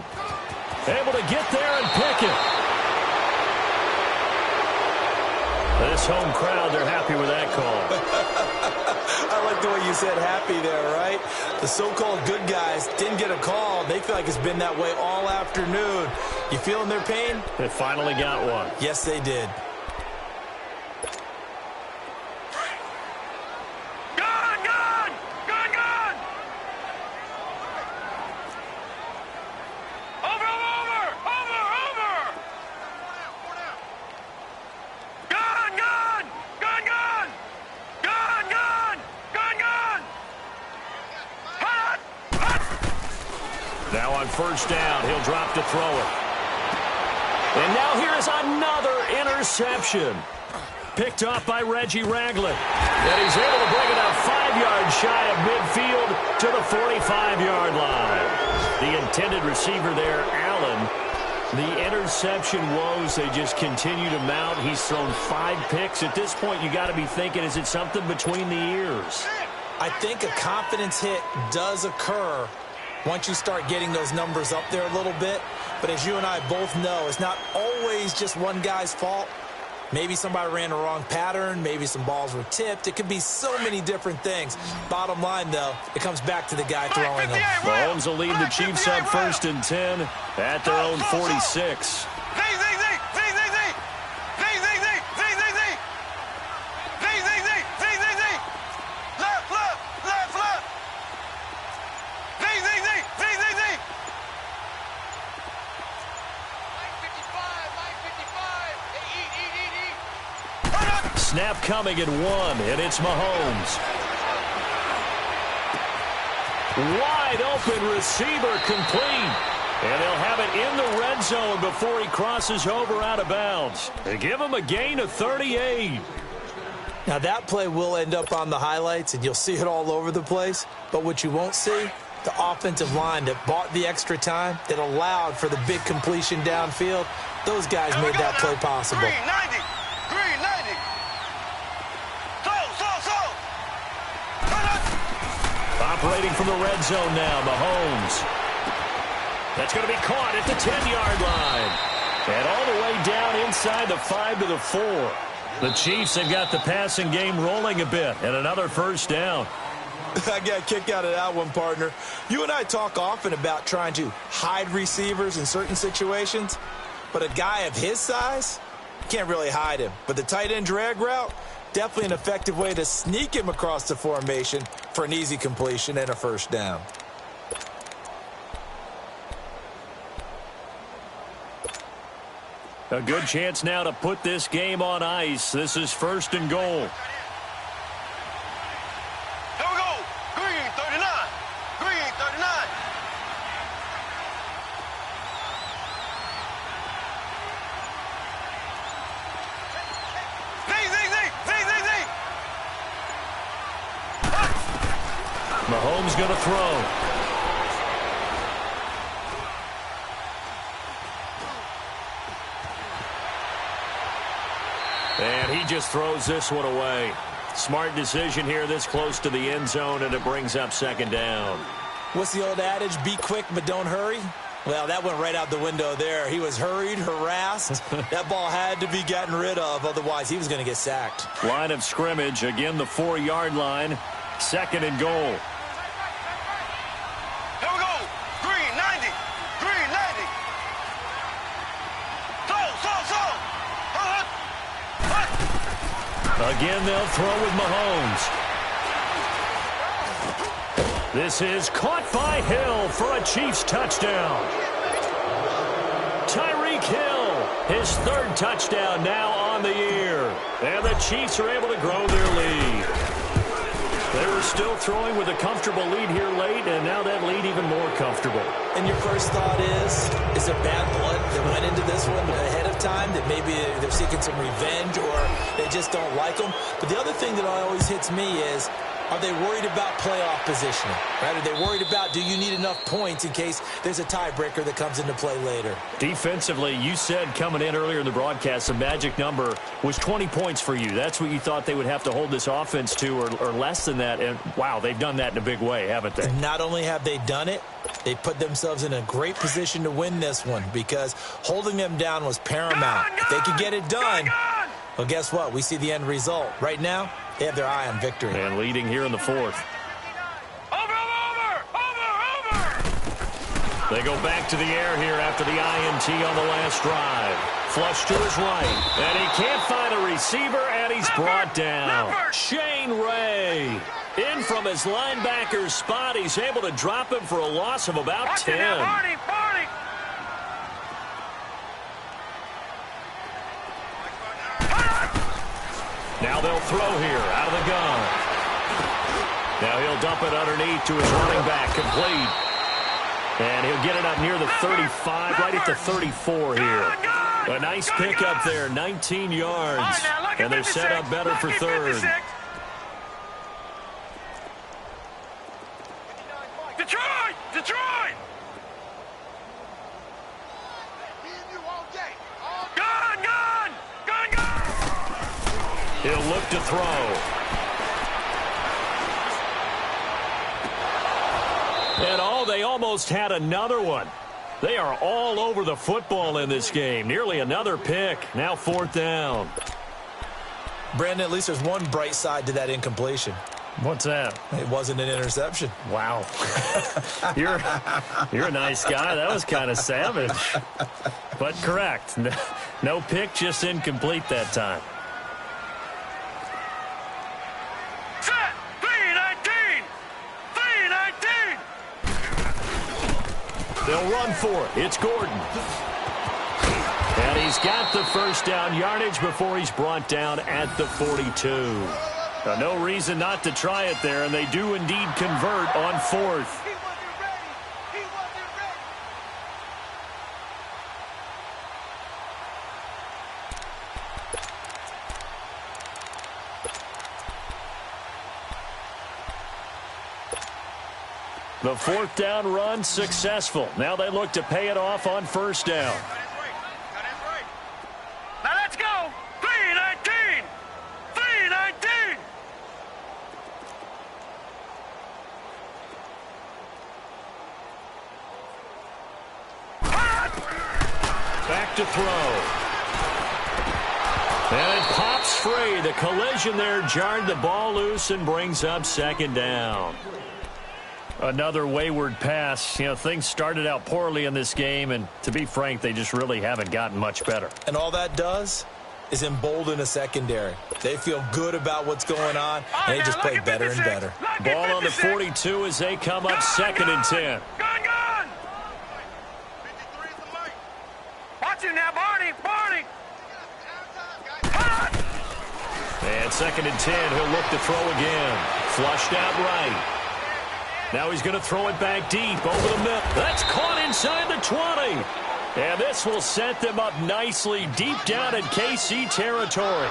Able to get there and pick it. This home crowd, they're happy with that call. I like the way you said happy there, right? The so-called good guys didn't get a call. They feel like it's been that way all afternoon. You feeling their pain? They finally got one. Yes, they did. Now on 1st down, he'll drop to throw it. And now here is another interception. Picked off by Reggie Ragland. And he's able to bring it up 5 yards shy of midfield to the 45-yard line. The intended receiver there, Allen. The interception woes, they just continue to mount. He's thrown 5 picks. At this point, you got to be thinking, is it something between the ears? I think a confidence hit does occur once you start getting those numbers up there a little bit. But as you and I both know, it's not always just one guy's fault. Maybe somebody ran the wrong pattern. Maybe some balls were tipped. It could be so many different things. Bottom line, though, it comes back to the guy throwing them. Mahomes will lead the Chiefs up 1st and 10 at their own 46. Snap coming at 1, and it's Mahomes. Wide open receiver complete. And they'll have it in the red zone before he crosses over out of bounds. They give him a gain of 38. Now that play will end up on the highlights, and you'll see it all over the place. But what you won't see, the offensive line that bought the extra time, that allowed for the big completion downfield, those guys made that play possible. Green 90. Green 90. Operating from the red zone now, Mahomes. That's going to be caught at the 10-yard line. And all the way down inside the 5 to the 4. The Chiefs have got the passing game rolling a bit, and another first down. I got a kick out of that one, partner. You and I talk often about trying to hide receivers in certain situations, but a guy of his size, can't really hide him. But the tight end drag route, definitely an effective way to sneak him across the formation for an easy completion and a first down. A good chance now to put this game on ice. This is 1st and goal. Here we go. Green 39. Green 39. Mahomes going to throw. And he just throws this one away. Smart decision here this close to the end zone, and it brings up 2nd down. What's the old adage? Be quick, but don't hurry. Well, that went right out the window there. He was hurried, harassed. That ball had to be gotten rid of, otherwise he was going to get sacked. Line of scrimmage, again the 4-yard line. 2nd and goal. Here we go. Green 90. Green 90. Slow. Again, they'll throw with Mahomes. This is caught by Hill for a Chiefs touchdown. Tyreek Hill, his 3rd touchdown now on the year. And the Chiefs are able to grow their lead. They were still throwing with a comfortable lead here late, and now that lead even more comfortable. And your first thought is there bad blood that went into this one ahead of time, that maybe they're seeking some revenge or they just don't like them? But the other thing that always hits me is, are they worried about playoff positioning? Right? Are they worried about, do you need enough points in case there's a tiebreaker that comes into play later? Defensively, you said coming in earlier in the broadcast, the magic number was 20 points for you. That's what you thought they would have to hold this offense to, or less than that. And, wow, they've done that in a big way, haven't they? And not only have they done it, they put themselves in a great position to win this one, because holding them down was paramount. If they could get it done, well, guess what? We see the end result. Right now, they have their eye on victory. And leading here in the 4th. Over. They go back to the air here after the INT on the last drive. Flush to his right. And he can't find a receiver, and he's brought down. Shane Ray. In from his linebacker's spot. He's able to drop him for a loss of about 10. Now they'll throw here out of the gun. Now he'll dump it underneath to his running back, complete. And he'll get it up near the 35, right at the 34 here. A nice pickup there, 19 yards. And they're set up better for 3rd. Detroit! He'll look to throw. And oh, they almost had another one. They are all over the football in this game. Nearly another pick. Now 4th down. Brandon, at least there's one bright side to that incompletion. What's that? It wasn't an interception. Wow. You're a nice guy. That was kind of savage. But correct. No pick, just incomplete that time. Set! 319! 319! They'll run for it. It's Gordon. And he's got the first down yardage before he's brought down at the 42. No reason not to try it there, and they do indeed convert on 4th. He wasn't ready. He wasn't ready. The 4th down run successful. Now they look to pay it off on 1st down. Now let's go! 319! 319! Back to throw. And it pops free. The collision there jarred the ball loose and brings up 2nd down. Another wayward pass. You know, things started out poorly in this game, and to be frank, they just really haven't gotten much better. And all that does is embolden a secondary. They feel good about what's going on, and they just play better and better. Ball on the 42 as they come up 2nd and 10. Gone! Watch him now, Barney! Barney! And 2nd and 10, he'll look to throw again. Flushed out right. Now he's going to throw it back deep over the middle. That's caught inside the 20. And this will set them up nicely deep down in KC territory.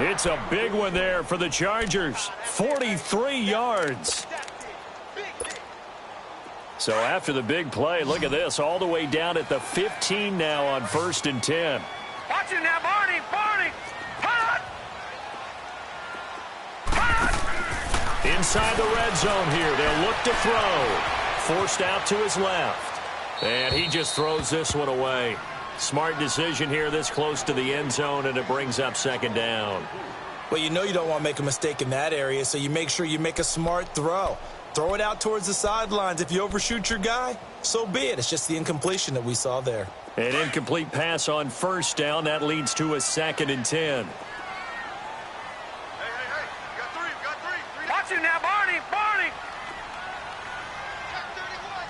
It's a big one there for the Chargers. 43 yards. So after the big play, look at this. All the way down at the 15 now on 1st and 10. Watch him now, Barney! Barney! Hot! Inside the red zone here. They'll look to throw. Forced out to his left. And he just throws this one away. Smart decision here this close to the end zone, and it brings up 2nd down. Well, you know you don't want to make a mistake in that area, so you make sure you make a smart throw. Throw it out towards the sidelines. If you overshoot your guy, so be it. It's just the incompletion that we saw there. An incomplete pass on 1st down. That leads to a 2nd and 10. Hey. We got three. Watch him now, Barney! Barney! Check 31.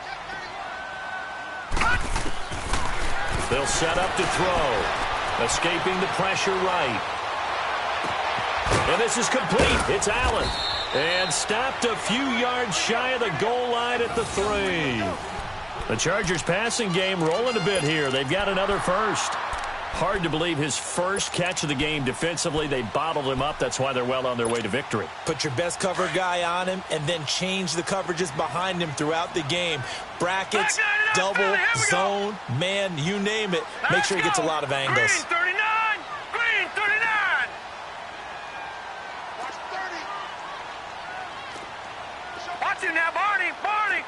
They'll set up to throw. Escaping the pressure right. And this is complete. It's Allen. And stopped a few yards shy of the goal line at the 3. The Chargers passing game rolling a bit here. They've got another first. Hard to believe his first catch of the game defensively. They bottled him up. That's why they're well on their way to victory. Put your best cover guy on him and then change the coverages behind him throughout the game. Brackets, double, zone, man, you name it. Make sure he gets a lot of angles. Green 39! Green 39! Watch 30. Watch him now, Barney! Barney!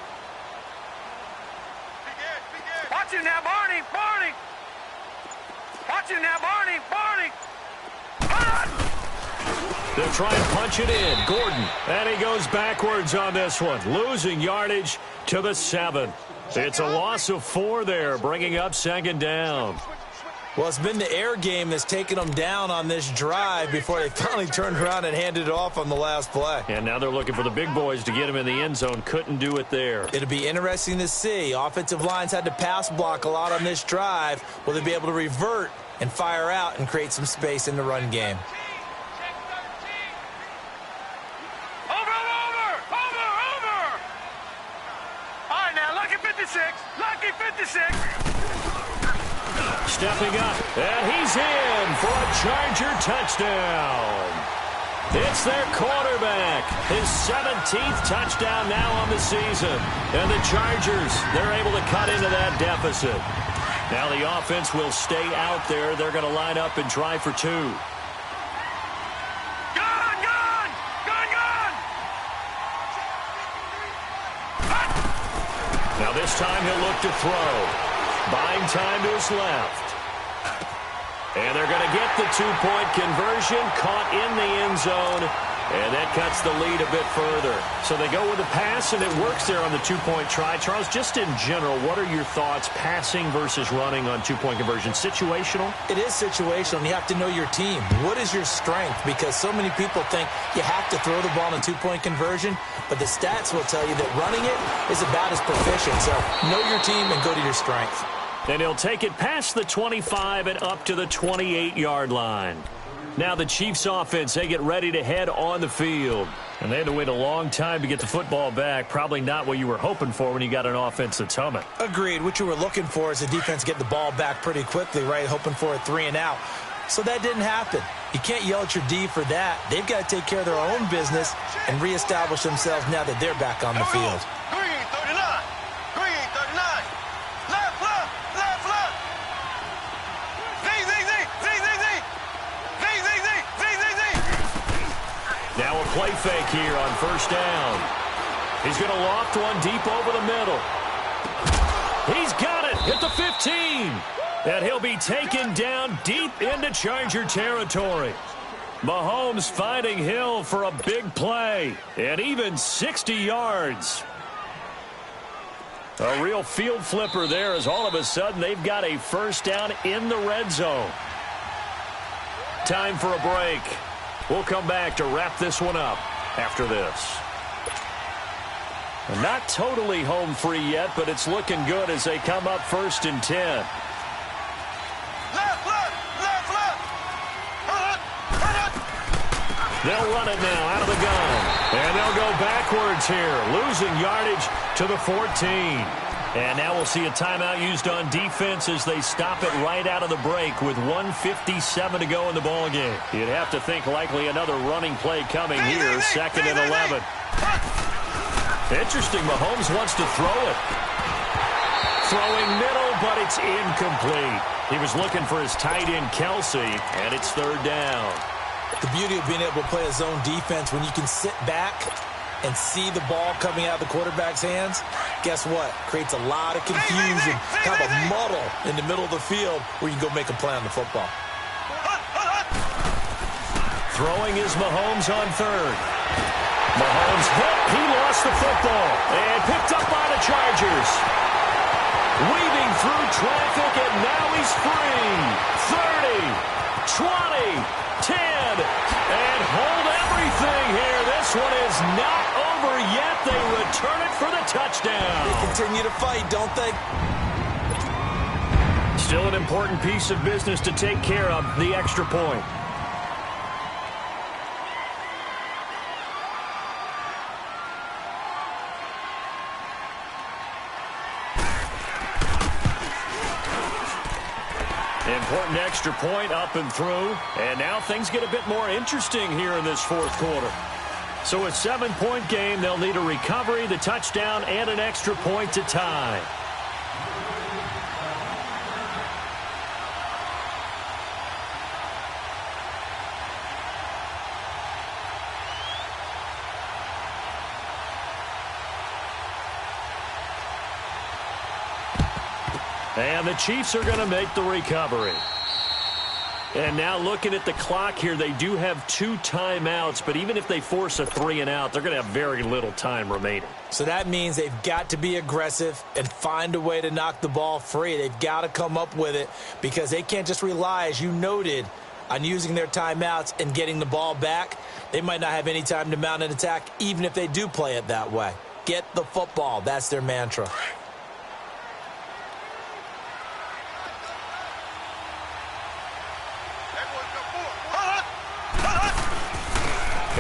Big edge. Watch him now, Barney! Barney! Watch him now, Barney! Barney! They'll try and punch it in. Gordon. And he goes backwards on this one. Losing yardage to the 7. It's a loss of 4 there, bringing up 2nd down. Well, it's been the air game that's taken them down on this drive before they finally turned around and handed it off on the last play. And now they're looking for the big boys to get him in the end zone. Couldn't do it there. It'll be interesting to see. Offensive lines had to pass block a lot on this drive. Will they be able to revert and fire out and create some space in the run game? Over! All right, now, lucky 56. Lucky 56. Stepping up, and he's in for a Charger touchdown. It's their quarterback, his 17th touchdown now on the season. And the Chargers, they're able to cut into that deficit. Now the offense will stay out there. They're going to line up and try for 2. Gone! time he'll look to throw. Buying time to his left. And they're going to get the two-point conversion, caught in the end zone, and that cuts the lead a bit further. So they go with a pass, and it works there on the two-point try. Charles, just in general, what are your thoughts passing versus running on two-point conversion? Situational? It is situational, and you have to know your team. What is your strength? Because so many people think you have to throw the ball in a two-point conversion, but the stats will tell you that running it is about as proficient. So know your team and go to your strength. And he'll take it past the 25 and up to the 28-yard line. Now the Chiefs offense, they get ready to head on the field. And they had to wait a long time to get the football back. Probably not what you were hoping for when you got an offense that's humming. Agreed. What you were looking for is the defense get the ball back pretty quickly, right? Hoping for a 3 and out. So that didn't happen. You can't yell at your D for that. They've got to take care of their own business and reestablish themselves now that they're back on the field. Green 39. Green 39. Left, left, left, left. Z, Z, Z, Z, Z, Z. Z, Z, Z, Z, Z, Z. Now a play fake here on first down. He's going to loft one deep over the middle. He's got it at the 15. And he'll be taken down deep into Charger territory. Mahomes finding Hill for a big play. And even 60 yards. A real field flipper there as all of a sudden they've got a first down in the red zone. Time for a break. We'll come back to wrap this one up after this. Not totally home free yet, but it's looking good as they come up 1st and 10. They'll run it now out of the gun. And they'll go backwards here, losing yardage to the 14. And now we'll see a timeout used on defense as they stop it right out of the break with 1:57 to go in the ballgame. You'd have to think likely another running play coming here, 2nd and 11. Interesting, Mahomes wants to throw it. Throwing middle, but it's incomplete. He was looking for his tight end, Kelsey, and it's 3rd down. The beauty of being able to play a zone defense when you can sit back and see the ball coming out of the quarterback's hands, guess what? Creates a lot of confusion, kind of a muddle in the middle of the field where you can go make a play on the football. Throwing is Mahomes on 3rd. Mahomes hit. He lost the football and picked up by the Chargers. Weaving through traffic, and now he's free. 30, 20, 10, and hold everything here. This one is not over yet. They return it for the touchdown. They continue to fight, don't they? Still an important piece of business to take care of, the extra point. Important extra point up and through. And now things get a bit more interesting here in this 4th quarter. So a 7-point game, they'll need a recovery, the touchdown, and an extra point to tie. And the Chiefs are going to make the recovery. And now looking at the clock here, they do have 2 timeouts, but even if they force a 3 and out, they're going to have very little time remaining. So that means they've got to be aggressive and find a way to knock the ball free. They've got to come up with it because they can't just rely, as you noted, on using their timeouts and getting the ball back. They might not have any time to mount an attack, even if they do play it that way. Get the football. That's their mantra.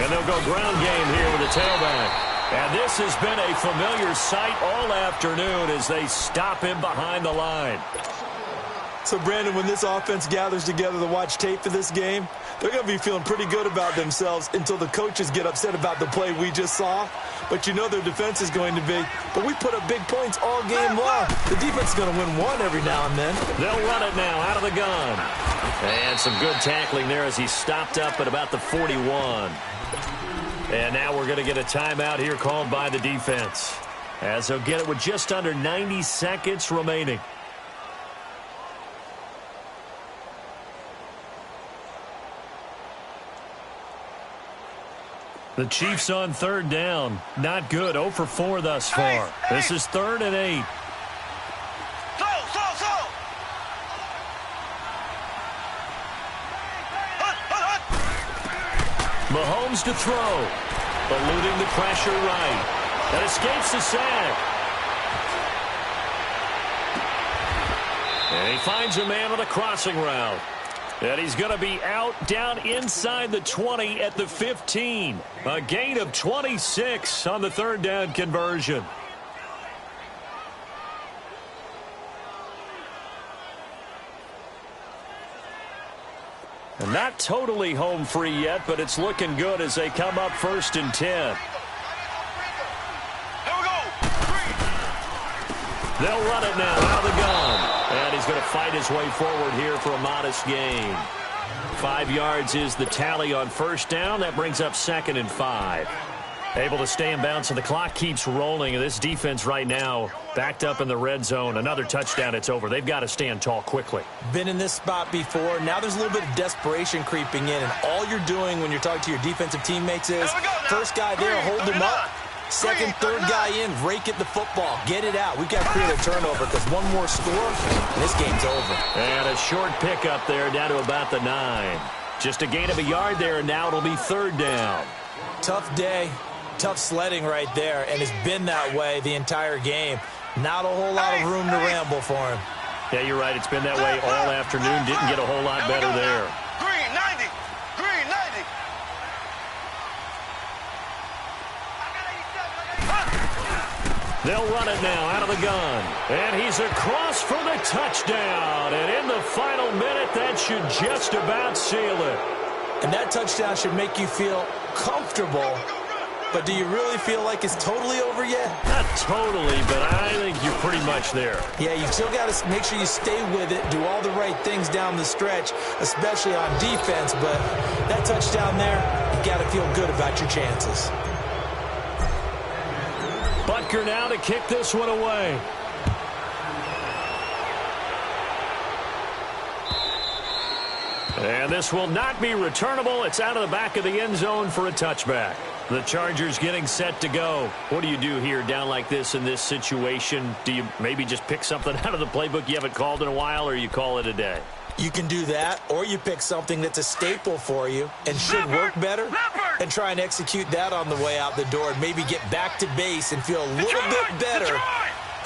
And they'll go ground game here with a tailback. And this has been a familiar sight all afternoon as they stop him behind the line. So, Brandon, when this offense gathers together to watch tape for this game, they're going to be feeling pretty good about themselves until the coaches get upset about the play we just saw. But you know their defense is going to be, but we put up big points all game long. The defense is going to win one every now and then. They'll run it now out of the gun. And some good tackling there as he stopped up at about the 41. And now we're going to get a timeout here called by the defense. as they'll get it with just under 90 seconds remaining. The Chiefs on third down. Not good. 0 for 4 thus far. This is 3rd and 8. Mahomes to throw. Eluding the pressure right. That escapes the sack. And he finds a man on the crossing route. And he's going to be out down inside the 20 at the 15. A gain of 26 on the 3rd down conversion. And not totally home free yet, but it's looking good as they come up 1st and 10. They'll run it now out of the gun. And he's going to fight his way forward here for a modest gain. 5 yards is the tally on 1st down. That brings up 2nd and 5. Able to stay in bounds, and the clock keeps rolling. And this defense right now backed up in the red zone. Another touchdown, it's over. They've got to stand tall quickly. Been in this spot before. Now there's a little bit of desperation creeping in. And all you're doing when you're talking to your defensive teammates is first guy there, hold him up. Second, third guy in, rake at the football. Get it out. We've got to create a turnover because one more score, and this game's over. And a short pickup there down to about the 9. Just a gain of a yard there, and now it'll be 3rd down. Tough day, tough sledding right there, and it's been that way the entire game. Not a whole lot of room to ramble for him. Yeah, you're right. It's been that way all afternoon. Didn't get a whole lot better there. Green 90. Green 90. They'll run it now out of the gun. And he's across for the touchdown. And in the final minute, that should just about seal it. And that touchdown should make you feel comfortable. But do you really feel like it's totally over yet? Not totally, but I think you're pretty much there. Yeah, you still got to make sure you stay with it, do all the right things down the stretch, especially on defense. But that touchdown there, you got to feel good about your chances. Butker now to kick this one away. And this will not be returnable. It's out of the back of the end zone for a touchback. The Chargers getting set to go. What do you do here down like this in this situation? Do you maybe just pick something out of the playbook you haven't called in a while, or you call it a day? You can do that, or you pick something that's a staple for you and should work better and try and execute that on the way out the door and maybe get back to base and feel a little bit better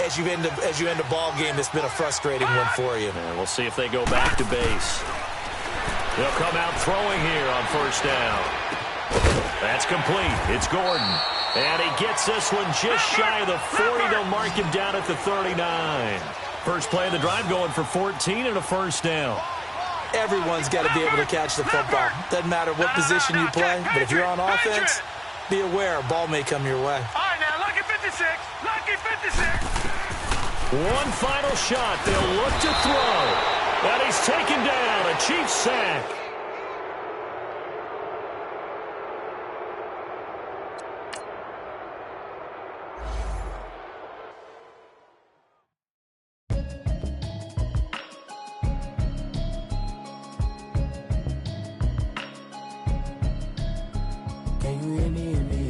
as you end a ball game that's been a frustrating one for you. And we'll see if they go back to base. They'll come out throwing here on 1st down. That's complete. It's Gordon. And he gets this one just shy of the 40. They'll mark him down at the 39. First play of the drive going for 14 and a 1st down. Everyone's got to be able to catch the football. Doesn't matter what position you play, but if you're on offense, be aware a ball may come your way. All right, now, lucky 56. Lucky 56. One final shot. They'll look to throw. And he's taken down. A Chiefs sack. Can you hear me?